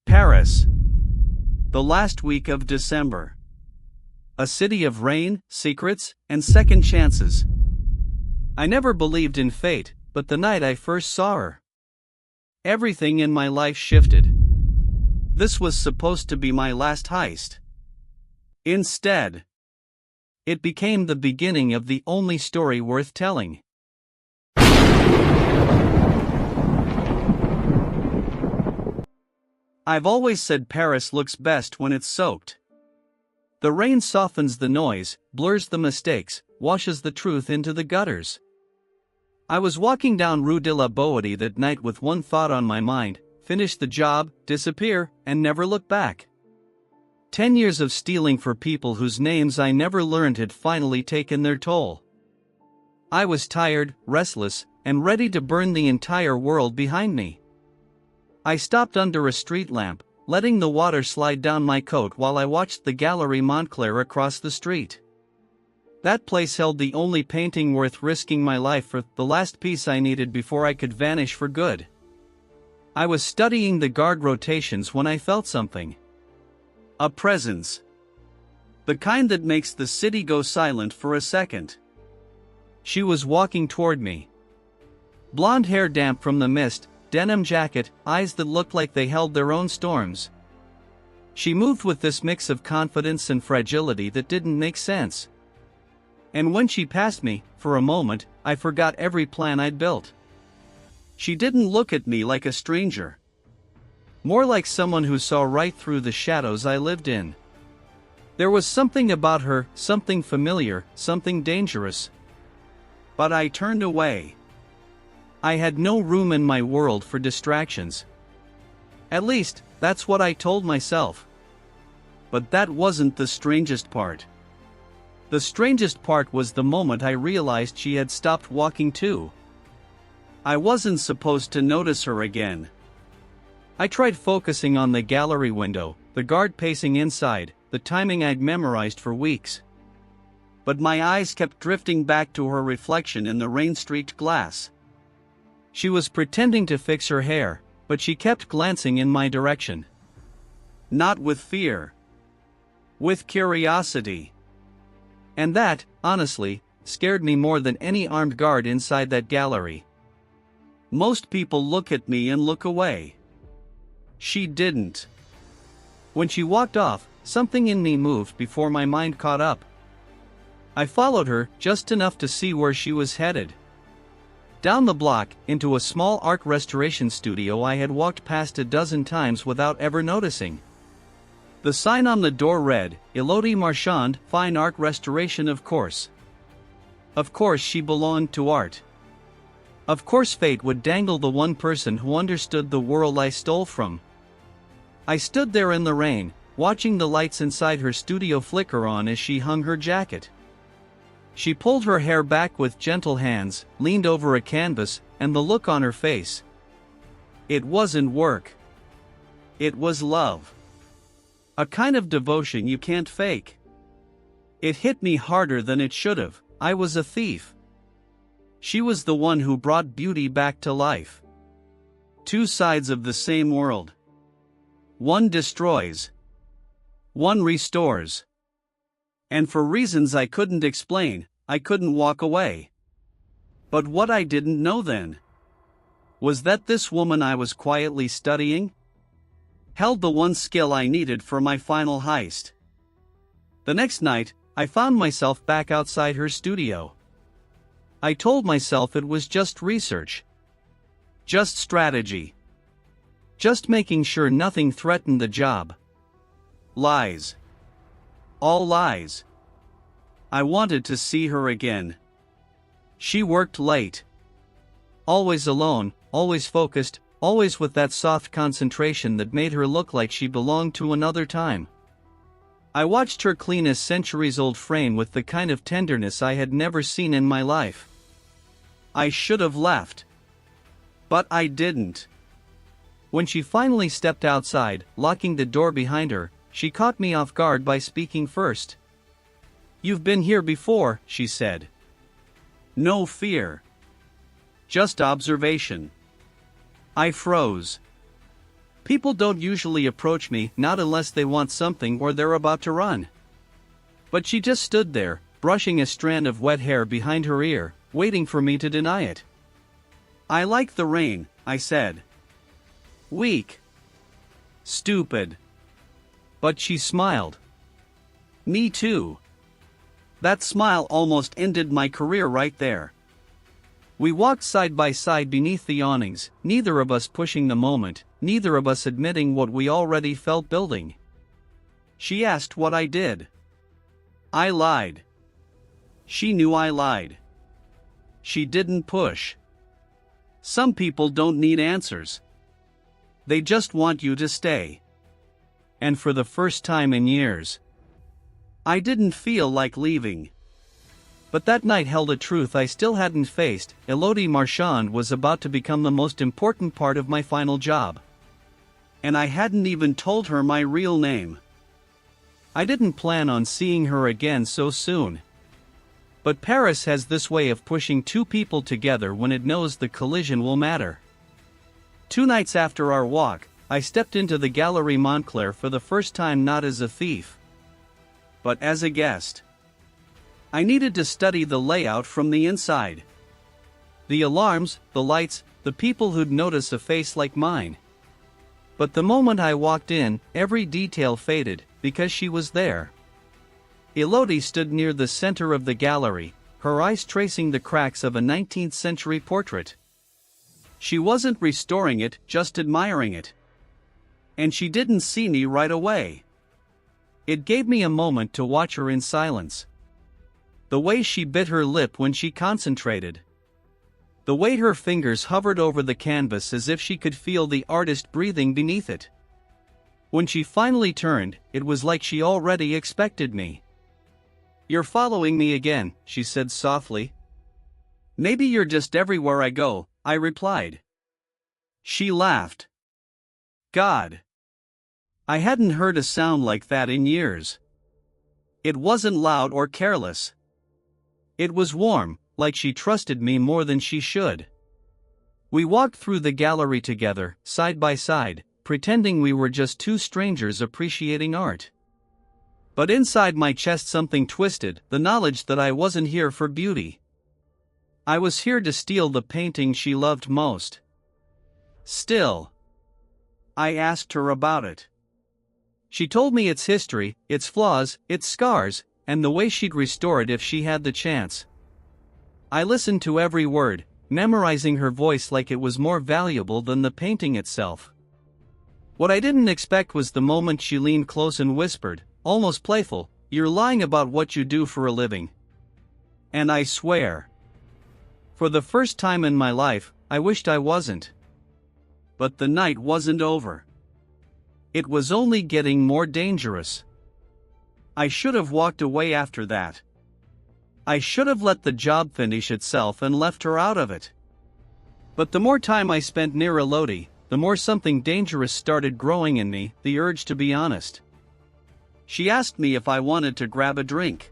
Paris. The last week of December. A city of rain, secrets, and second chances. I never believed in fate, but the night I first saw her, everything in my life shifted. This was supposed to be my last heist. Instead, it became the beginning of the only story worth telling. I've always said Paris looks best when it's soaked. The rain softens the noise, blurs the mistakes, washes the truth into the gutters. I was walking down Rue de la Boétie that night with one thought on my mind: finish the job, disappear, and never look back. 10 years of stealing for people whose names I never learned had finally taken their toll. I was tired, restless, and ready to burn the entire world behind me. I stopped under a street lamp, letting the water slide down my coat while I watched the Galerie Montclair across the street. That place held the only painting worth risking my life for, the last piece I needed before I could vanish for good. I was studying the guard rotations when I felt something. A presence. The kind that makes the city go silent for a second. She was walking toward me. Blonde hair damp from the mist, denim jacket, eyes that looked like they held their own storms. She moved with this mix of confidence and fragility that didn't make sense. And when she passed me, for a moment, I forgot every plan I'd built. She didn't look at me like a stranger. More like someone who saw right through the shadows I lived in. There was something about her, something familiar, something dangerous. But I turned away. I had no room in my world for distractions. At least, that's what I told myself. But that wasn't the strangest part. The strangest part was the moment I realized she had stopped walking too. I wasn't supposed to notice her again. I tried focusing on the gallery window, the guard pacing inside, the timing I'd memorized for weeks. But my eyes kept drifting back to her reflection in the rain-streaked glass. She was pretending to fix her hair, but she kept glancing in my direction. Not with fear. With curiosity. And that, honestly, scared me more than any armed guard inside that gallery. Most people look at me and look away. She didn't. When she walked off, something in me moved before my mind caught up. I followed her just enough to see where she was headed. Down the block, into a small art restoration studio I had walked past a dozen times without ever noticing. The sign on the door read, Élodie Marchand, Fine Art Restoration. Of course. Of course she belonged to art. Of course fate would dangle the one person who understood the world I stole from. I stood there in the rain, watching the lights inside her studio flicker on as she hung her jacket. She pulled her hair back with gentle hands, leaned over a canvas, and the look on her face. It wasn't work. It was love. A kind of devotion you can't fake. It hit me harder than it should have. I was a thief. She was the one who brought beauty back to life. Two sides of the same world. One destroys. One restores. And for reasons I couldn't explain, I couldn't walk away. But what I didn't know then was that this woman I was quietly studying held the one skill I needed for my final heist. The next night, I found myself back outside her studio. I told myself it was just research. Just strategy. Just making sure nothing threatened the job. Lies. All lies. I wanted to see her again. She worked late. Always alone, always focused, always with that soft concentration that made her look like she belonged to another time. I watched her clean a centuries-old frame with the kind of tenderness I had never seen in my life. I should have left. But I didn't. When she finally stepped outside, locking the door behind her, she caught me off guard by speaking first. "You've been here before," she said. No fear. Just observation. I froze. People don't usually approach me, not unless they want something or they're about to run. But she just stood there, brushing a strand of wet hair behind her ear, waiting for me to deny it. "I like the rain," I said. "Weak. Stupid." But she smiled. "Me too." That smile almost ended my career right there. We walked side by side beneath the awnings, neither of us pushing the moment, neither of us admitting what we already felt building. She asked what I did. I lied. She knew I lied. She didn't push. Some people don't need answers. They just want you to stay. And for the first time in years, I didn't feel like leaving. But that night held a truth I still hadn't faced. Élodie Marchand was about to become the most important part of my final job. And I hadn't even told her my real name. I didn't plan on seeing her again so soon. But Paris has this way of pushing two people together when it knows the collision will matter. 2 nights after our walk, I stepped into the Galerie Montclair for the first time, not as a thief, but as a guest. I needed to study the layout from the inside. The alarms, the lights, the people who'd notice a face like mine. But the moment I walked in, every detail faded, because she was there. Élodie stood near the center of the gallery, her eyes tracing the cracks of a 19th century portrait. She wasn't restoring it, just admiring it. And she didn't see me right away. It gave me a moment to watch her in silence. The way she bit her lip when she concentrated. The way her fingers hovered over the canvas as if she could feel the artist breathing beneath it. When she finally turned, it was like she already expected me. "You're following me again," she said softly. "Maybe you're just everywhere I go," I replied. She laughed. God. I hadn't heard a sound like that in years. It wasn't loud or careless. It was warm, like she trusted me more than she should. We walked through the gallery together, side by side, pretending we were just two strangers appreciating art. But inside my chest something twisted, the knowledge that I wasn't here for beauty. I was here to steal the painting she loved most. Still, I asked her about it. She told me its history, its flaws, its scars, and the way she'd restore it if she had the chance. I listened to every word, memorizing her voice like it was more valuable than the painting itself. What I didn't expect was the moment she leaned close and whispered, almost playful, "You're lying about what you do for a living." And I swear, for the first time in my life, I wished I wasn't. But the night wasn't over. It was only getting more dangerous. I should have walked away after that. I should have let the job finish itself and left her out of it. But the more time I spent near Élodie, the more something dangerous started growing in me, the urge to be honest. She asked me if I wanted to grab a drink.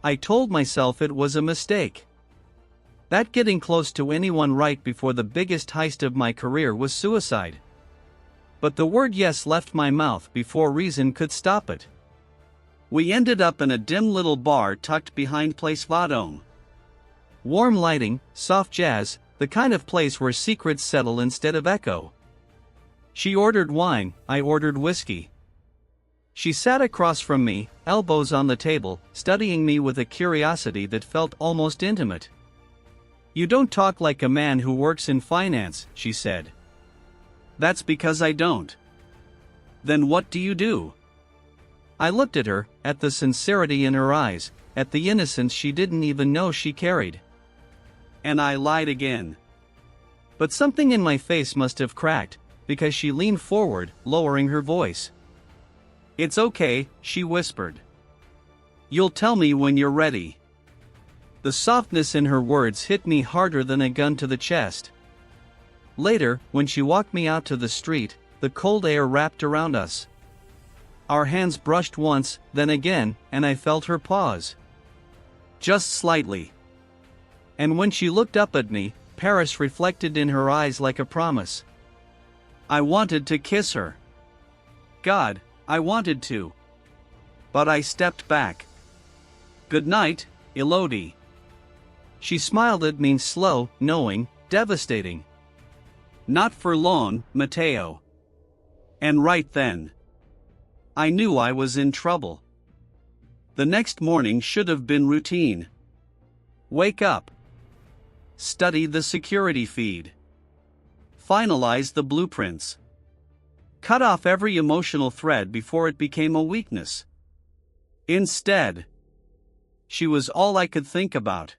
I told myself it was a mistake. That getting close to anyone right before the biggest heist of my career was suicide. But the word yes left my mouth before reason could stop it. We ended up in a dim little bar tucked behind Place Vendôme. Warm lighting, soft jazz, the kind of place where secrets settle instead of echo. She ordered wine, I ordered whiskey. She sat across from me, elbows on the table, studying me with a curiosity that felt almost intimate. "You don't talk like a man who works in finance," she said. "That's because I don't." "Then what do you do?" I looked at her, at the sincerity in her eyes, at the innocence she didn't even know she carried. And I lied again. But something in my face must have cracked, because she leaned forward, lowering her voice. "It's okay," she whispered. "You'll tell me when you're ready." The softness in her words hit me harder than a gun to the chest. Later, when she walked me out to the street, the cold air wrapped around us. Our hands brushed once, then again, and I felt her pause. Just slightly. And when she looked up at me, Paris reflected in her eyes like a promise. I wanted to kiss her. God, I wanted to. But I stepped back. Good night, Élodie. She smiled at me, slow, knowing, devastating. Not for long, Matteo. And right then, I knew I was in trouble. The next morning should have been routine. Wake up. Study the security feed. Finalize the blueprints. Cut off every emotional thread before it became a weakness. Instead, she was all I could think about.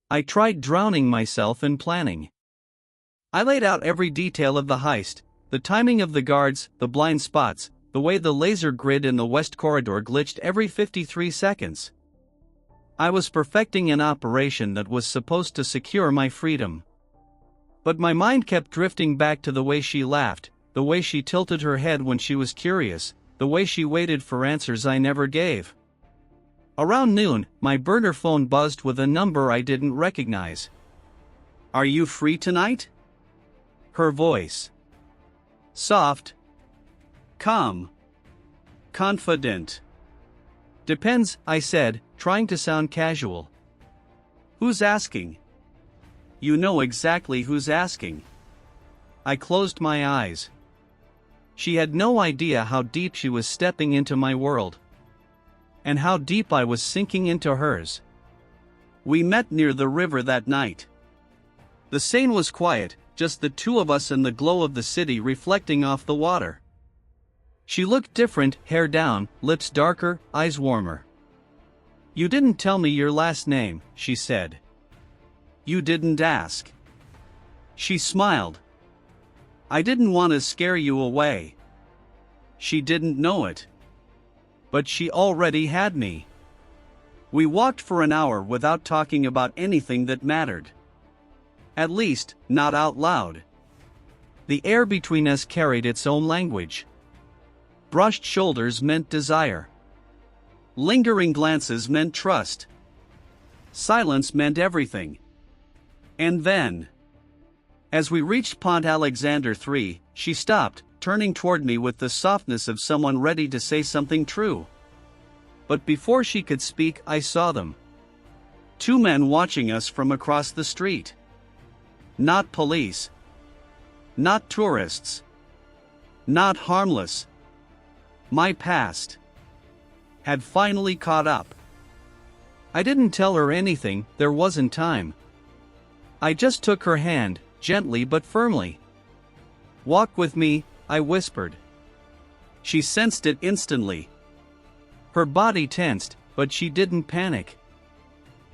I tried drowning myself in planning. I laid out every detail of the heist, the timing of the guards, the blind spots, the way the laser grid in the west corridor glitched every 53 seconds. I was perfecting an operation that was supposed to secure my freedom. But my mind kept drifting back to the way she laughed, the way she tilted her head when she was curious, the way she waited for answers I never gave. Around noon, my burner phone buzzed with a number I didn't recognize. Are you free tonight? Her voice. Soft. Calm. Confident. Depends, I said, trying to sound casual. Who's asking? You know exactly who's asking. I closed my eyes. She had no idea how deep she was stepping into my world. And how deep I was sinking into hers. We met near the river that night. The Seine was quiet, just the two of us and the glow of the city reflecting off the water. She looked different, hair down, lips darker, eyes warmer. You didn't tell me your last name, she said. You didn't ask. She smiled. I didn't want to scare you away. She didn't know it. But she already had me. We walked for an hour without talking about anything that mattered. At least, not out loud. The air between us carried its own language. Brushed shoulders meant desire. Lingering glances meant trust. Silence meant everything. And then, as we reached Pont Alexander 3, she stopped, turning toward me with the softness of someone ready to say something true. But before she could speak, I saw them. Two men watching us from across the street. Not police. Not tourists. Not harmless. My past had finally caught up. I didn't tell her anything, there wasn't time. I just took her hand, gently but firmly. Walk with me, I whispered. She sensed it instantly. Her body tensed, but she didn't panic.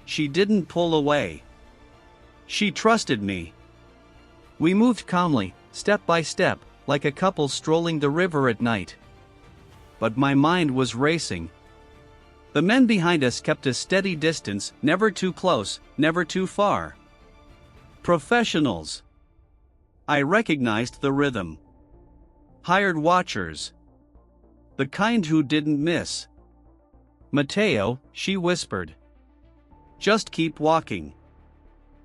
She didn't pull away. She trusted me. We moved calmly, step by step, like a couple strolling the river at night. But my mind was racing. The men behind us kept a steady distance, never too close, never too far. Professionals. I recognized the rhythm. Hired watchers. The kind who didn't miss. Matteo, she whispered. Just keep walking.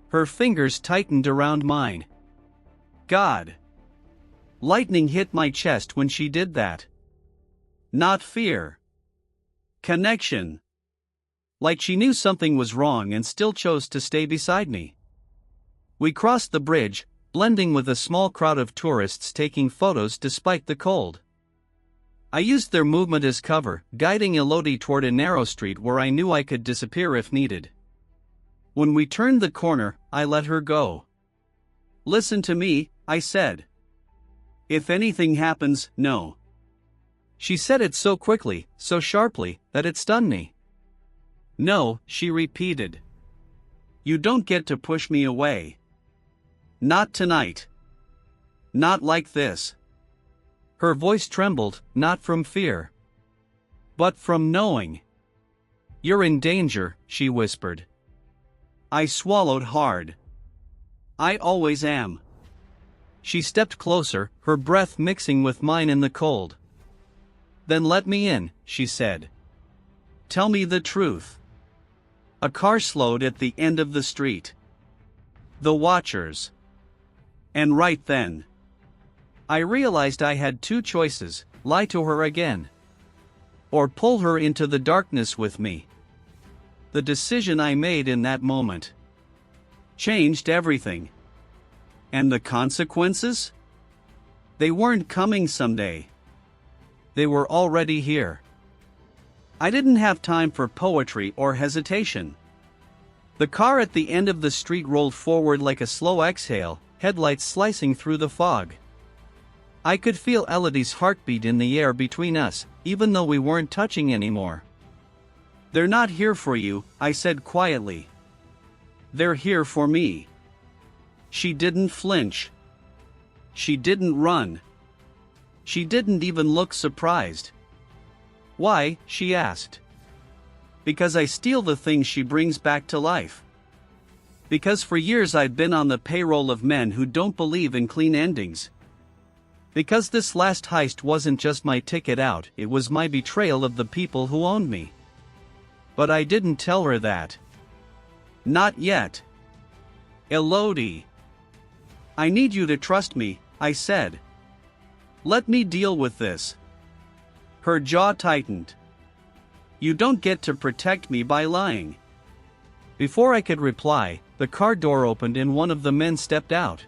Her fingers tightened around mine. God. Lightning hit my chest when she did that. Not fear. Connection. Like she knew something was wrong and still chose to stay beside me. We crossed the bridge, blending with a small crowd of tourists taking photos despite the cold. I used their movement as cover, guiding Élodie toward a narrow street where I knew I could disappear if needed. When we turned the corner, I let her go. Listen to me, I said. If anything happens, no. She said it so quickly, so sharply, that it stunned me. No, she repeated. You don't get to push me away. Not tonight. Not like this. Her voice trembled, not from fear, but from knowing. You're in danger, she whispered. I swallowed hard. I always am. She stepped closer, her breath mixing with mine in the cold. Then let me in, she said. Tell me the truth. A car slowed at the end of the street. The watchers. And right then, I realized I had two choices: lie to her again, or pull her into the darkness with me. The decision I made in that moment changed everything. And the consequences? They weren't coming someday. They were already here. I didn't have time for poetry or hesitation. The car at the end of the street rolled forward like a slow exhale, headlights slicing through the fog. I could feel Élodie's heartbeat in the air between us, even though we weren't touching anymore. "They're not here for you," I said quietly. "They're here for me." She didn't flinch. She didn't run. She didn't even look surprised. "Why?" she asked. "Because I steal the things she brings back to life. Because for years I've been on the payroll of men who don't believe in clean endings. Because this last heist wasn't just my ticket out, it was my betrayal of the people who owned me." But I didn't tell her that. Not yet. "Élodie, I need you to trust me," I said. "Let me deal with this." Her jaw tightened. "You don't get to protect me by lying." Before I could reply, the car door opened and one of the men stepped out.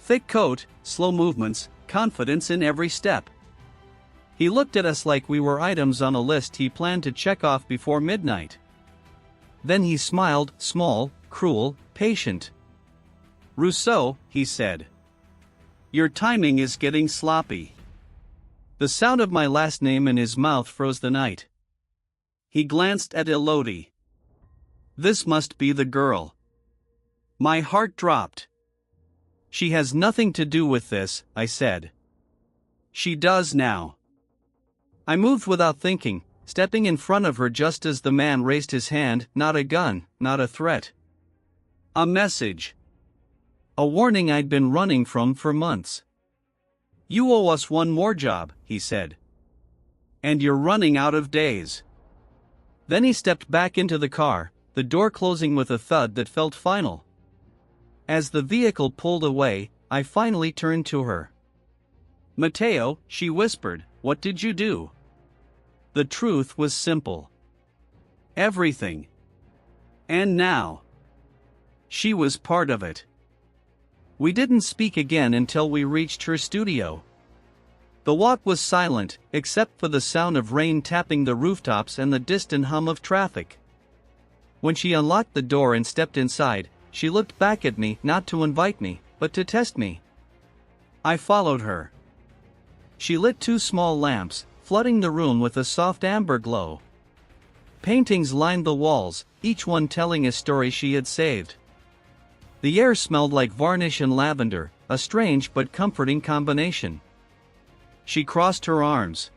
Thick coat, slow movements, confidence in every step. He looked at us like we were items on a list he planned to check off before midnight. Then he smiled, small, cruel, patient. "Rousseau," he said. "Your timing is getting sloppy." The sound of my last name in his mouth froze the night. He glanced at Élodie. This must be the girl. My heart dropped. "She has nothing to do with this," I said. "She does now." I moved without thinking, stepping in front of her just as the man raised his hand, not a gun, not a threat. A message. A warning I'd been running from for months. "You owe us one more job," he said. "And you're running out of days." Then he stepped back into the car, the door closing with a thud that felt final. As the vehicle pulled away, I finally turned to her. "Matteo," she whispered, "what did you do?" The truth was simple. Everything. And now, she was part of it. We didn't speak again until we reached her studio. The walk was silent, except for the sound of rain tapping the rooftops and the distant hum of traffic. When she unlocked the door and stepped inside, she looked back at me, not to invite me, but to test me. I followed her. She lit two small lamps, flooding the room with a soft amber glow. Paintings lined the walls, each one telling a story she had saved. The air smelled like varnish and lavender, a strange but comforting combination. She crossed her arms.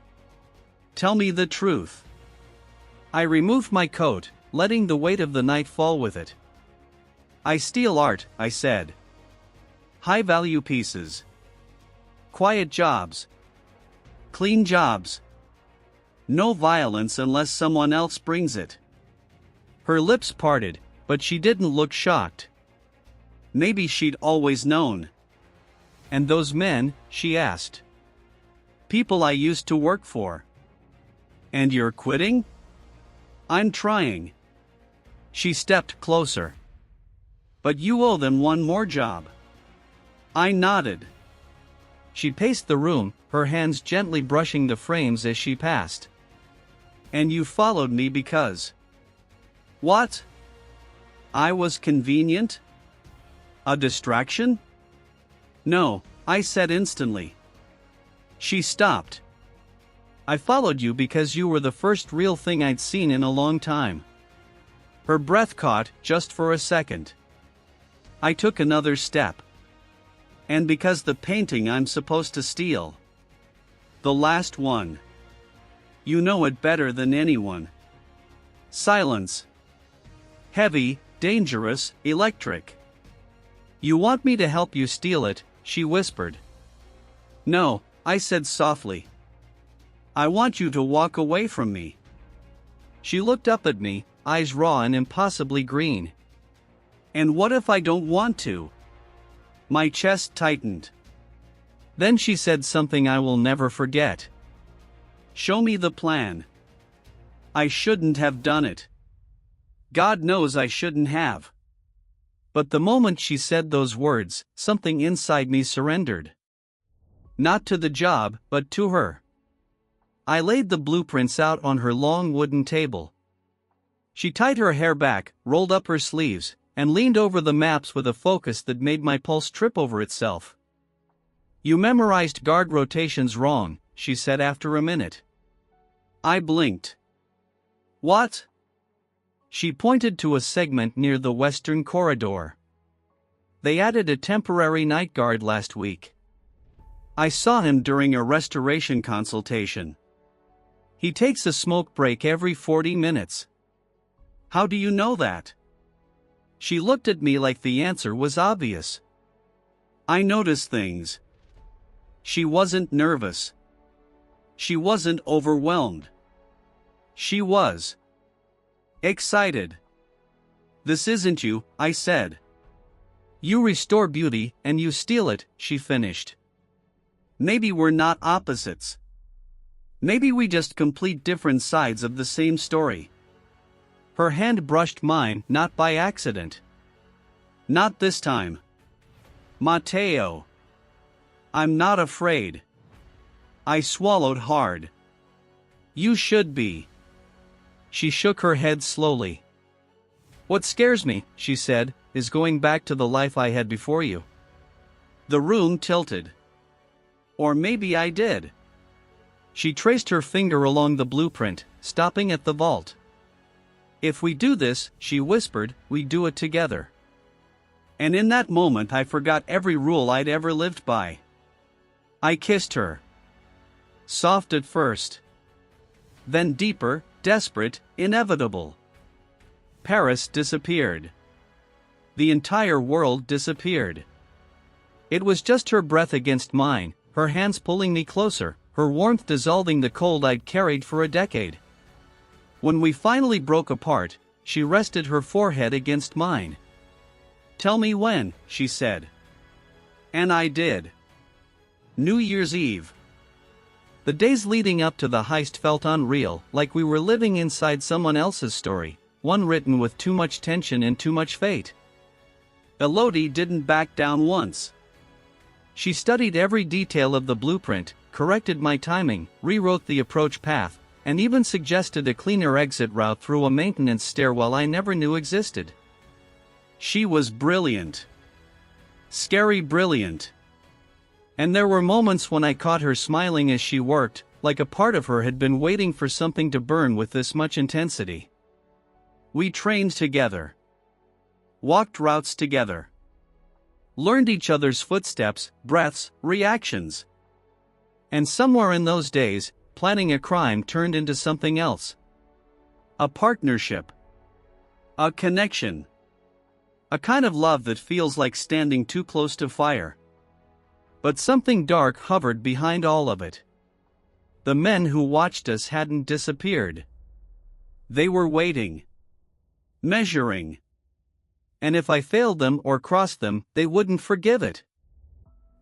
"Tell me the truth." I removed my coat, letting the weight of the night fall with it. "I steal art," I said. "High-value pieces. Quiet jobs. Clean jobs. No violence unless someone else brings it." Her lips parted, but she didn't look shocked. Maybe she'd always known. "And those men?" she asked. "People I used to work for." "And you're quitting?" "I'm trying." She stepped closer. "But you owe them one more job." I nodded. She paced the room, her hands gently brushing the frames as she passed. "And you followed me because..." "What? I was convenient? A distraction?" "No," I said instantly. She stopped. "I followed you because you were the first real thing I'd seen in a long time." Her breath caught, just for a second. I took another step. "And because the painting I'm supposed to steal. The last one. You know it better than anyone." Silence. Heavy, dangerous, electric. "You want me to help you steal it," she whispered. "No," I said softly. "I want you to walk away from me." She looked up at me, eyes raw and impossibly green. "And what if I don't want to?" My chest tightened. Then she said something I will never forget. "Show me the plan." I shouldn't have done it. God knows I shouldn't have. But the moment she said those words, something inside me surrendered. Not to the job, but to her. I laid the blueprints out on her long wooden table. She tied her hair back, rolled up her sleeves, and leaned over the maps with a focus that made my pulse trip over itself. "You memorized guard rotations wrong," she said after a minute. I blinked. "What?" She pointed to a segment near the western corridor. "They added a temporary night guard last week. I saw him during a restoration consultation. He takes a smoke break every 40 minutes. How do you know that?" She looked at me like the answer was obvious. I noticed things. She wasn't nervous. She wasn't overwhelmed. She was excited. "This isn't you," I said. "You restore beauty, and you steal it," she finished. "Maybe we're not opposites. Maybe we just complete different sides of the same story." Her hand brushed mine, not by accident. "Not this time. Matteo. I'm not afraid." I swallowed hard. "You should be." She shook her head slowly. "What scares me," she said, "is going back to the life I had before you." The room tilted. Or maybe I did. She traced her finger along the blueprint, stopping at the vault. "If we do this," she whispered, "we do it together." And in that moment I forgot every rule I'd ever lived by. I kissed her. Soft at first. Then deeper, desperate, inevitable. Paris disappeared. The entire world disappeared. It was just her breath against mine, her hands pulling me closer, her warmth dissolving the cold I'd carried for a decade. When we finally broke apart, she rested her forehead against mine. "Tell me when," she said. And I did. New Year's Eve. The days leading up to the heist felt unreal, like we were living inside someone else's story, one written with too much tension and too much fate. Élodie didn't back down once. She studied every detail of the blueprint, corrected my timing, rewrote the approach path, and even suggested a cleaner exit route through a maintenance stairwell I never knew existed. She was brilliant. Scary brilliant. And there were moments when I caught her smiling as she worked, like a part of her had been waiting for something to burn with this much intensity. We trained together. Walked routes together. Learned each other's footsteps, breaths, reactions. And somewhere in those days, planning a crime turned into something else. A partnership. A connection. A kind of love that feels like standing too close to fire. But something dark hovered behind all of it. The men who watched us hadn't disappeared. They were waiting. Measuring. And if I failed them or crossed them, they wouldn't forgive it.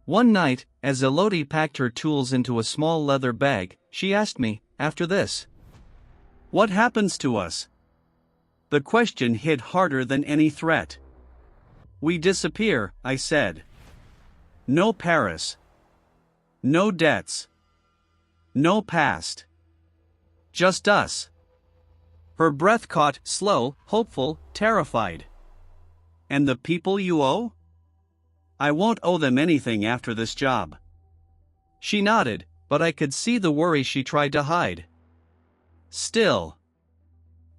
One night, as Élodie packed her tools into a small leather bag, she asked me, "After this, what happens to us?" The question hit harder than any threat. "We disappear," I said. "No Paris. No debts. No past. Just us." Her breath caught, slow, hopeful, terrified. "And the people you owe?" "I won't owe them anything after this job." She nodded, but I could see the worry she tried to hide. Still,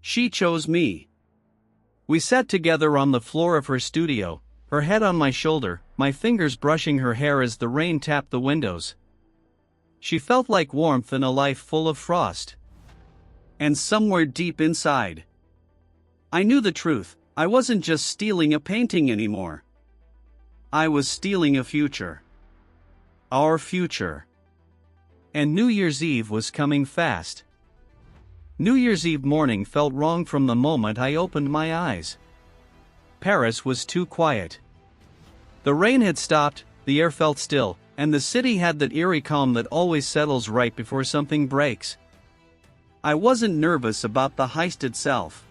she chose me. We sat together on the floor of her studio, her head on my shoulder, my fingers brushing her hair as the rain tapped the windows. She felt like warmth in a life full of frost. And somewhere deep inside, I knew the truth. I wasn't just stealing a painting anymore. I was stealing a future. Our future. And New Year's Eve was coming fast. New Year's Eve morning felt wrong from the moment I opened my eyes. Paris was too quiet. The rain had stopped, the air felt still, and the city had that eerie calm that always settles right before something breaks. I wasn't nervous about the heist itself.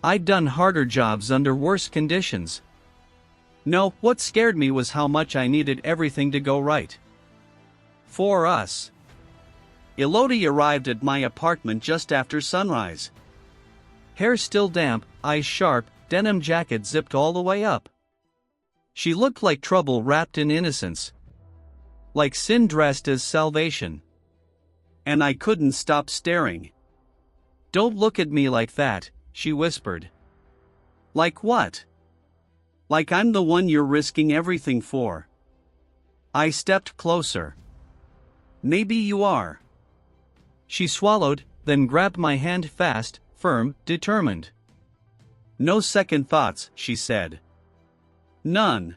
I'd done harder jobs under worse conditions. No, what scared me was how much I needed everything to go right. For us. Élodie arrived at my apartment just after sunrise. Hair still damp, eyes sharp, denim jacket zipped all the way up. She looked like trouble wrapped in innocence. Like sin dressed as salvation. And I couldn't stop staring. "Don't look at me like that," she whispered. "Like what?" "Like I'm the one you're risking everything for." I stepped closer. "Maybe you are." She swallowed, then grabbed my hand fast, firm, determined. "No second thoughts," she said. "None."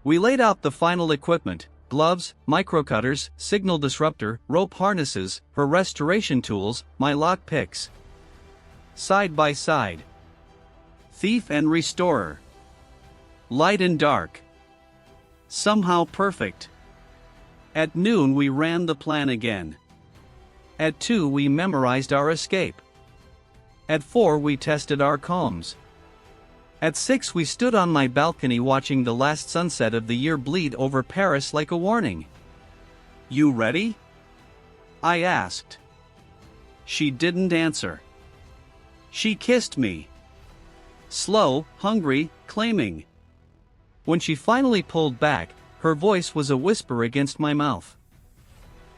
We laid out the final equipment: gloves, microcutters, signal disruptor, rope harnesses, her restoration tools, my lock picks. Side by side. Thief and restorer. Light and dark. Somehow perfect. At noon we ran the plan again. At 2 we memorized our escape. At 4 we tested our comms. At 6 we stood on my balcony watching the last sunset of the year bleed over Paris like a warning. "You ready?" I asked. She didn't answer. She kissed me. Slow, hungry, claiming. When she finally pulled back, her voice was a whisper against my mouth.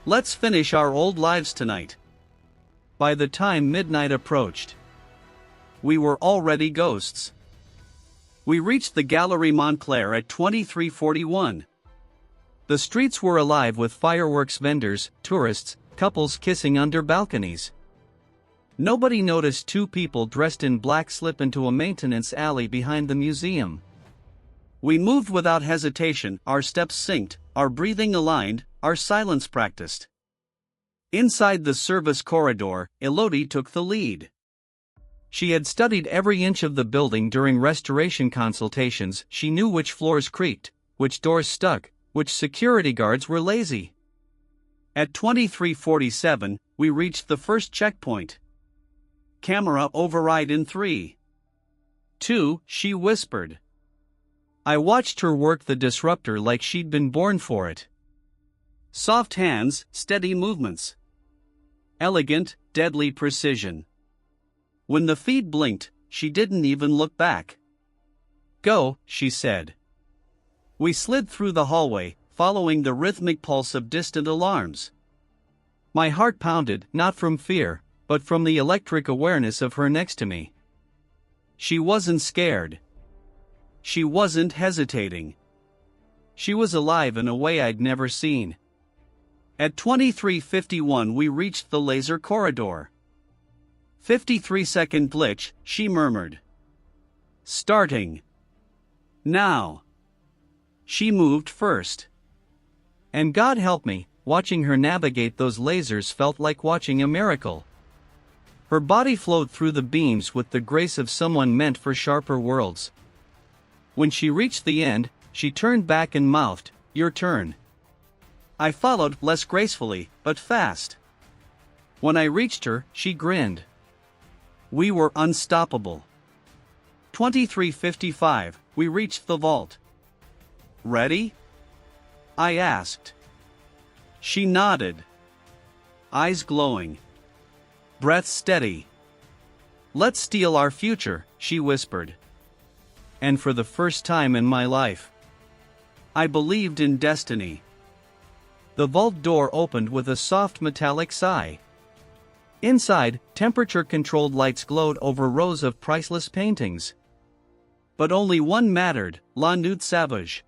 "Let's finish our old lives tonight." By the time midnight approached, we were already ghosts. We reached the Galerie Montclair at 2341. The streets were alive with fireworks vendors, tourists, couples kissing under balconies. Nobody noticed 2 people dressed in black slip into a maintenance alley behind the museum. We moved without hesitation, our steps synced, our breathing aligned, our silence practiced. Inside the service corridor, Élodie took the lead. She had studied every inch of the building during restoration consultations. She knew which floors creaked, which doors stuck, which security guards were lazy. At 2347, we reached the first checkpoint. "Camera override in 3, 2, she whispered. I watched her work the disruptor like she'd been born for it. Soft hands, steady movements. Elegant, deadly precision. When the feed blinked, she didn't even look back. "Go," she said. We slid through the hallway, following the rhythmic pulse of distant alarms. My heart pounded, not from fear, but from the electric awareness of her next to me. She wasn't scared. She wasn't hesitating. She was alive in a way I'd never seen. At 2351 we reached the laser corridor. 53-second glitch, she murmured. "Starting. Now." She moved first. And God help me, watching her navigate those lasers felt like watching a miracle. Her body flowed through the beams with the grace of someone meant for sharper worlds. When she reached the end, she turned back and mouthed, "Your turn." I followed, less gracefully, but fast. When I reached her, she grinned. We were unstoppable. 2355, we reached the vault. "Ready?" I asked. She nodded. Eyes glowing. Breath steady. "Let's steal our future," she whispered. And for the first time in my life, I believed in destiny. The vault door opened with a soft metallic sigh. Inside, temperature-controlled lights glowed over rows of priceless paintings. But only one mattered, La Nuit Sauvage.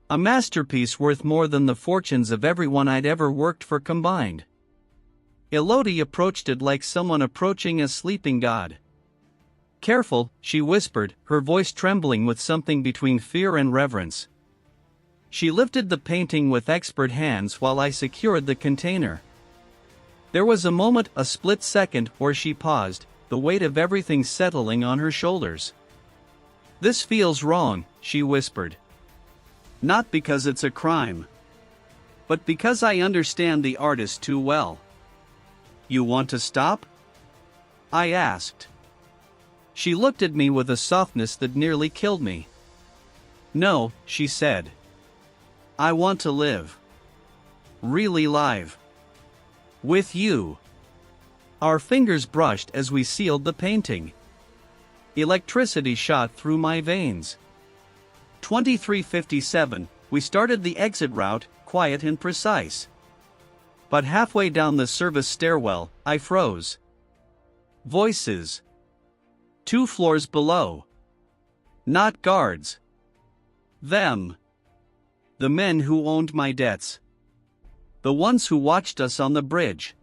A masterpiece worth more than the fortunes of everyone I'd ever worked for combined. Élodie approached it like someone approaching a sleeping god. "Careful," she whispered, her voice trembling with something between fear and reverence. She lifted the painting with expert hands while I secured the container. There was a moment, a split second, where she paused, the weight of everything settling on her shoulders. "This feels wrong," she whispered. Not because it's a crime, but because I understand the artist too well. You want to stop? I asked. She looked at me with a softness that nearly killed me. No, she said. I want to live. Really live. With you. Our fingers brushed as we sealed the painting. Electricity shot through my veins. 23:57, we started the exit route, quiet and precise. But halfway down the service stairwell, I froze. Voices. 2 floors below. Not guards. Them. The men who owned my debts. The ones who watched us on the bridge.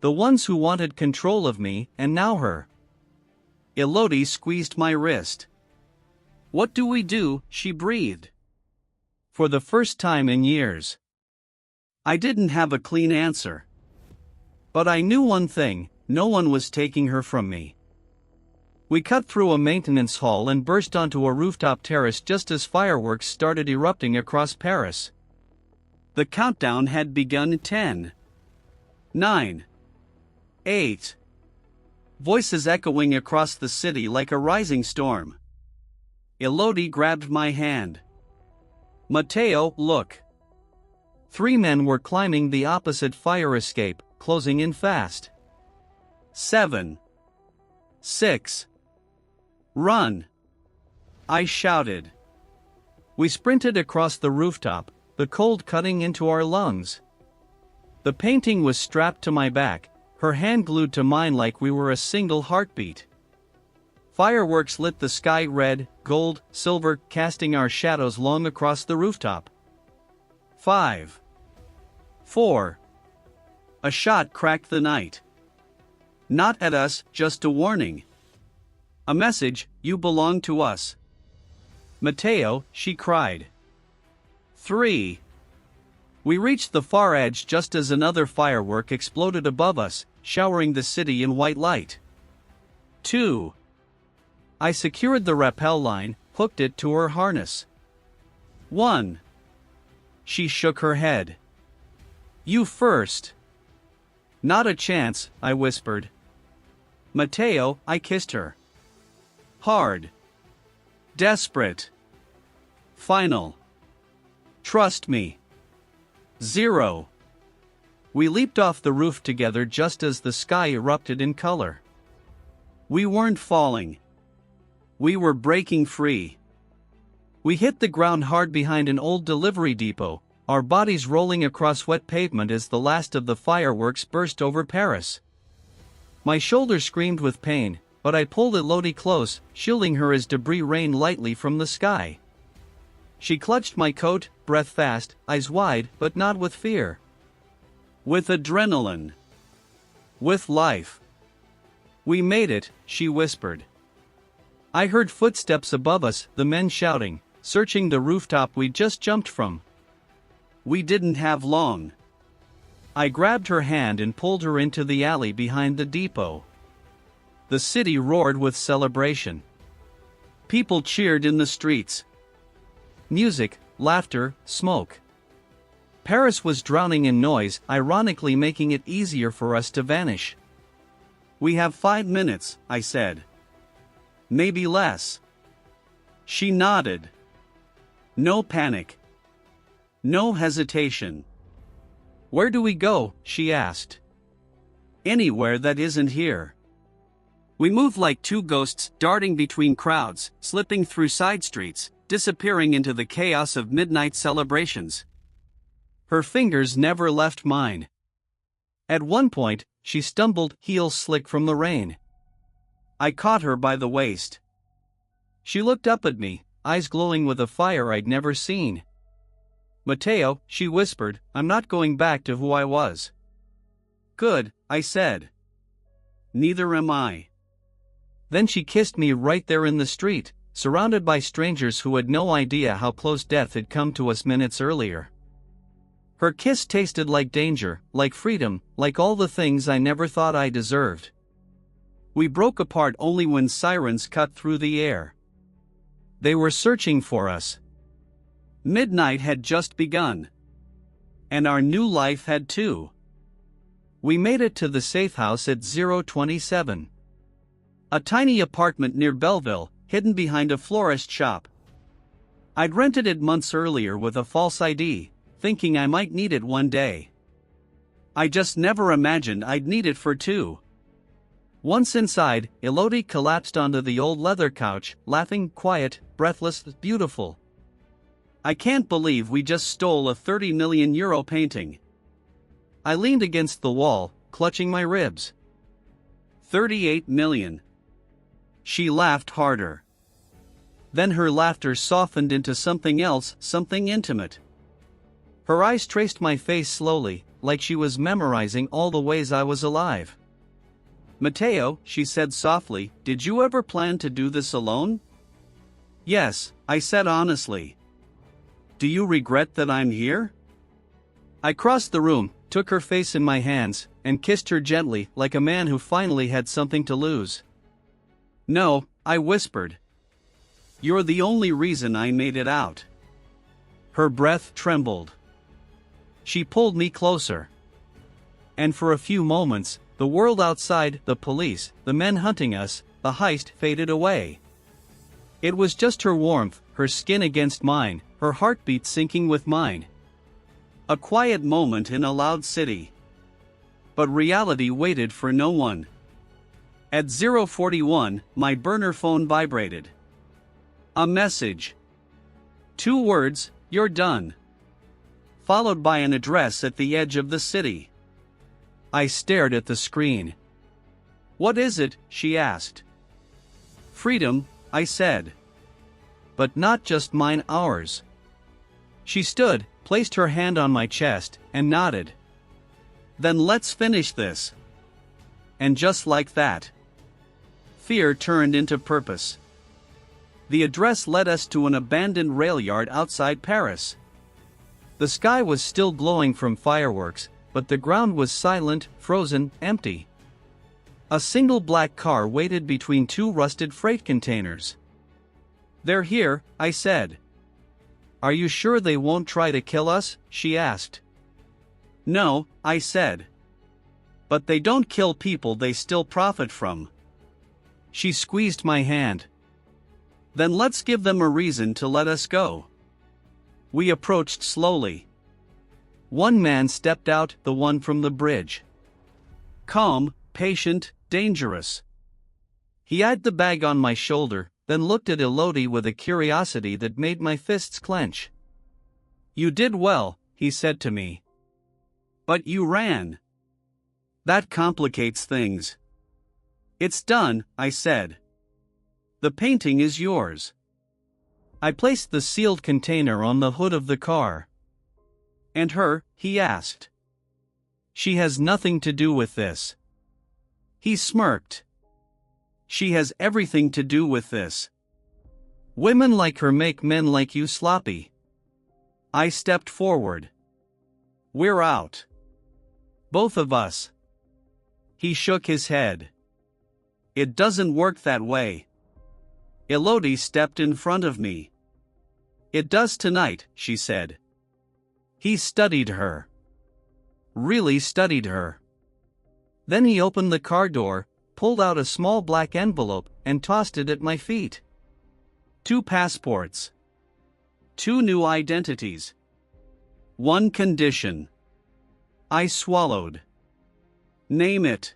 The ones who wanted control of me, and now her. Élodie squeezed my wrist. What do we do? She breathed. For the first time in years. I didn't have a clean answer. But I knew one thing, no one was taking her from me. We cut through a maintenance hall and burst onto a rooftop terrace just as fireworks started erupting across Paris. The countdown had begun. 10, 9, 8. Voices echoing across the city like a rising storm. Élodie grabbed my hand. Matteo, look. 3 men were climbing the opposite fire escape, closing in fast. 7, 6. Run! I shouted. We sprinted across the rooftop, the cold cutting into our lungs. The painting was strapped to my back, her hand glued to mine like we were a single heartbeat. Fireworks lit the sky red, gold, silver, casting our shadows long across the rooftop. 5, 4. A shot cracked the night. Not at us, just a warning. A message, you belong to us. Matteo, she cried. 3. We reached the far edge just as another firework exploded above us, showering the city in white light. 2. I secured the rappel line, hooked it to her harness. 1. She shook her head. You first. Not a chance, I whispered. Matteo, I kissed her. Hard. Desperate. Final. Trust me. 0. We leaped off the roof together just as the sky erupted in color. We weren't falling. We were breaking free. We hit the ground hard behind an old delivery depot, our bodies rolling across wet pavement as the last of the fireworks burst over Paris. My shoulder screamed with pain, but I pulled Élodie close, shielding her as debris rained lightly from the sky. She clutched my coat, breath fast, eyes wide, but not with fear. With adrenaline. With life. We made it, she whispered. I heard footsteps above us, the men shouting, searching the rooftop we'd just jumped from. We didn't have long. I grabbed her hand and pulled her into the alley behind the depot. The city roared with celebration. People cheered in the streets. Music, laughter, smoke. Paris was drowning in noise, ironically making it easier for us to vanish. We have 5 minutes, I said. Maybe less. She nodded. No panic. No hesitation. Where do we go? She asked. Anywhere that isn't here. We moved like 2 ghosts, darting between crowds, slipping through side streets, disappearing into the chaos of midnight celebrations. Her fingers never left mine. At one point, she stumbled, heels slick from the rain. I caught her by the waist. She looked up at me, eyes glowing with a fire I'd never seen. Matteo, she whispered, I'm not going back to who I was. Good, I said. Neither am I. Then she kissed me right there in the street, surrounded by strangers who had no idea how close death had come to us minutes earlier. Her kiss tasted like danger, like freedom, like all the things I never thought I deserved. We broke apart only when sirens cut through the air. They were searching for us. Midnight had just begun. And our new life had too. We made it to the safe house at 027. A tiny apartment near Belleville, hidden behind a florist shop. I'd rented it months earlier with a false ID, thinking I might need it one day. I just never imagined I'd need it for two. Once inside, Élodie collapsed onto the old leather couch, laughing, quiet, breathless, beautiful. I can't believe we just stole a €30 million painting. I leaned against the wall, clutching my ribs. 38 million. She laughed harder. Then her laughter softened into something else, something intimate. Her eyes traced my face slowly, like she was memorizing all the ways I was alive. Matteo, she said softly, did you ever plan to do this alone? Yes, I said honestly. Do you regret that I'm here? I crossed the room, took her face in my hands, and kissed her gently, like a man who finally had something to lose. No, I whispered. You're the only reason I made it out. Her breath trembled. She pulled me closer. And for a few moments, the world outside, the police, the men hunting us, the heist faded away. It was just her warmth, her skin against mine, her heartbeat syncing with mine. A quiet moment in a loud city. But reality waited for no one. At 041, my burner phone vibrated. A message. 2 words, you're done. Followed by an address at the edge of the city. I stared at the screen. What is it? She asked. Freedom, I said. But not just mine, ours. She stood, placed her hand on my chest, and nodded. Then let's finish this. And just like that, fear turned into purpose. The address led us to an abandoned rail yard outside Paris. The sky was still glowing from fireworks, but the ground was silent, frozen, empty. A single black car waited between 2 rusted freight containers. They're here, I said. Are you sure they won't try to kill us? She asked. No, I said. But they don't kill people, they still profit from. She squeezed my hand. Then let's give them a reason to let us go. We approached slowly. One man stepped out, the one from the bridge. Calm, patient, dangerous. He eyed the bag on my shoulder, then looked at Élodie with a curiosity that made my fists clench. You did well, he said to me. But you ran. That complicates things. It's done, I said. The painting is yours. I placed the sealed container on the hood of the car. And her, he asked. She has nothing to do with this. He smirked. She has everything to do with this. Women like her make men like you sloppy. I stepped forward. We're out. Both of us. He shook his head. It doesn't work that way. Élodie stepped in front of me. It does tonight, she said. He studied her. Really studied her. Then he opened the car door, pulled out a small black envelope, and tossed it at my feet. 2 passports. 2 new identities. 1 condition. I swallowed. Name it.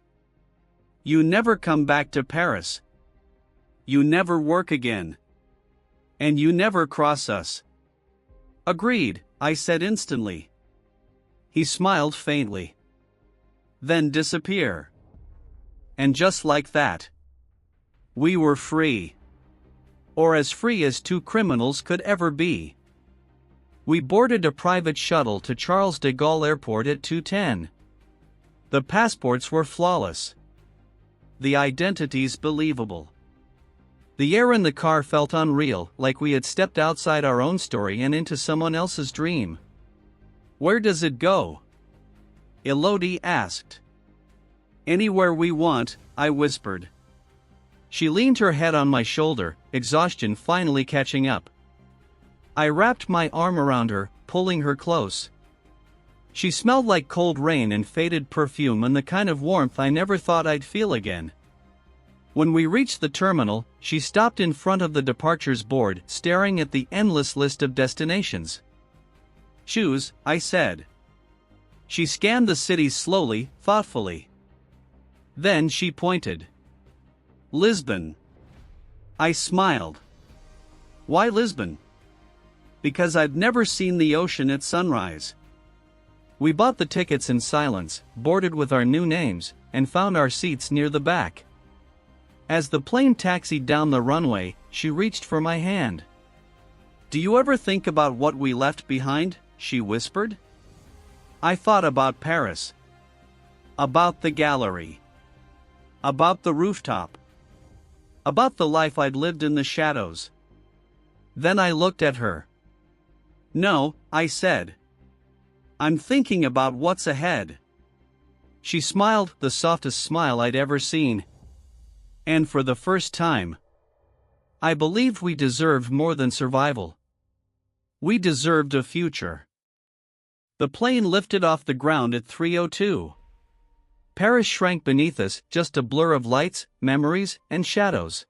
You never come back to Paris. You never work again. And you never cross us. Agreed, I said instantly. He smiled faintly. Then disappear. And just like that, we were free. Or as free as 2 criminals could ever be. We boarded a private shuttle to Charles de Gaulle Airport at 2:10. The passports were flawless. The identities believable. The air in the car felt unreal, like we had stepped outside our own story and into someone else's dream. Where does it go? Élodie asked. Anywhere we want, I whispered. She leaned her head on my shoulder, exhaustion finally catching up. I wrapped my arm around her, pulling her close. She smelled like cold rain and faded perfume and the kind of warmth I never thought I'd feel again. When we reached the terminal, she stopped in front of the departures board, staring at the endless list of destinations. "Choose," I said. She scanned the cities slowly, thoughtfully. Then she pointed. "Lisbon." I smiled. "Why Lisbon?" "Because I've never seen the ocean at sunrise." We bought the tickets in silence, boarded with our new names, and found our seats near the back. As the plane taxied down the runway, she reached for my hand. "Do you ever think about what we left behind?" she whispered. I thought about Paris. About the gallery. About the rooftop. About the life I'd lived in the shadows. Then I looked at her. "No," I said. "I'm thinking about what's ahead." She smiled, the softest smile I'd ever seen. And for the first time, I believed we deserved more than survival. We deserved a future. The plane lifted off the ground at 3:02. Paris shrank beneath us, just a blur of lights, memories, and shadows.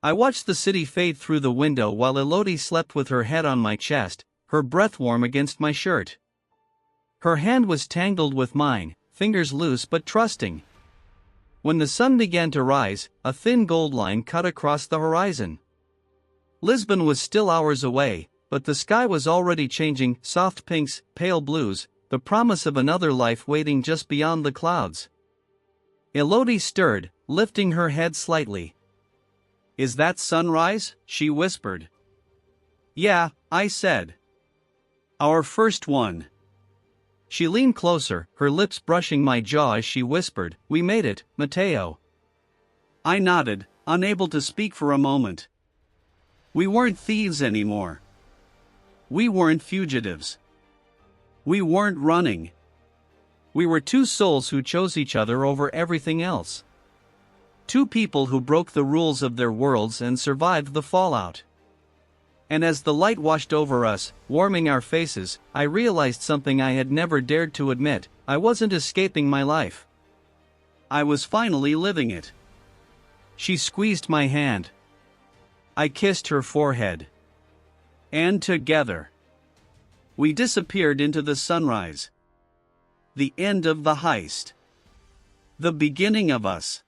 I watched the city fade through the window while Élodie slept with her head on my chest, her breath warm against my shirt. Her hand was tangled with mine, fingers loose but trusting. When the sun began to rise, a thin gold line cut across the horizon. Lisbon was still hours away, but the sky was already changing, soft pinks, pale blues, the promise of another life waiting just beyond the clouds. Élodie stirred, lifting her head slightly. "Is that sunrise?" she whispered. "Yeah," I said. "Our first one." She leaned closer, her lips brushing my jaw as she whispered, "We made it, Matteo." I nodded, unable to speak for a moment. We weren't thieves anymore. We weren't fugitives. We weren't running. We were two souls who chose each other over everything else. Two people who broke the rules of their worlds and survived the fallout. And as the light washed over us, warming our faces, I realized something I had never dared to admit: I wasn't escaping my life. I was finally living it. She squeezed my hand. I kissed her forehead. And together, we disappeared into the sunrise. The end of the heist. The beginning of us.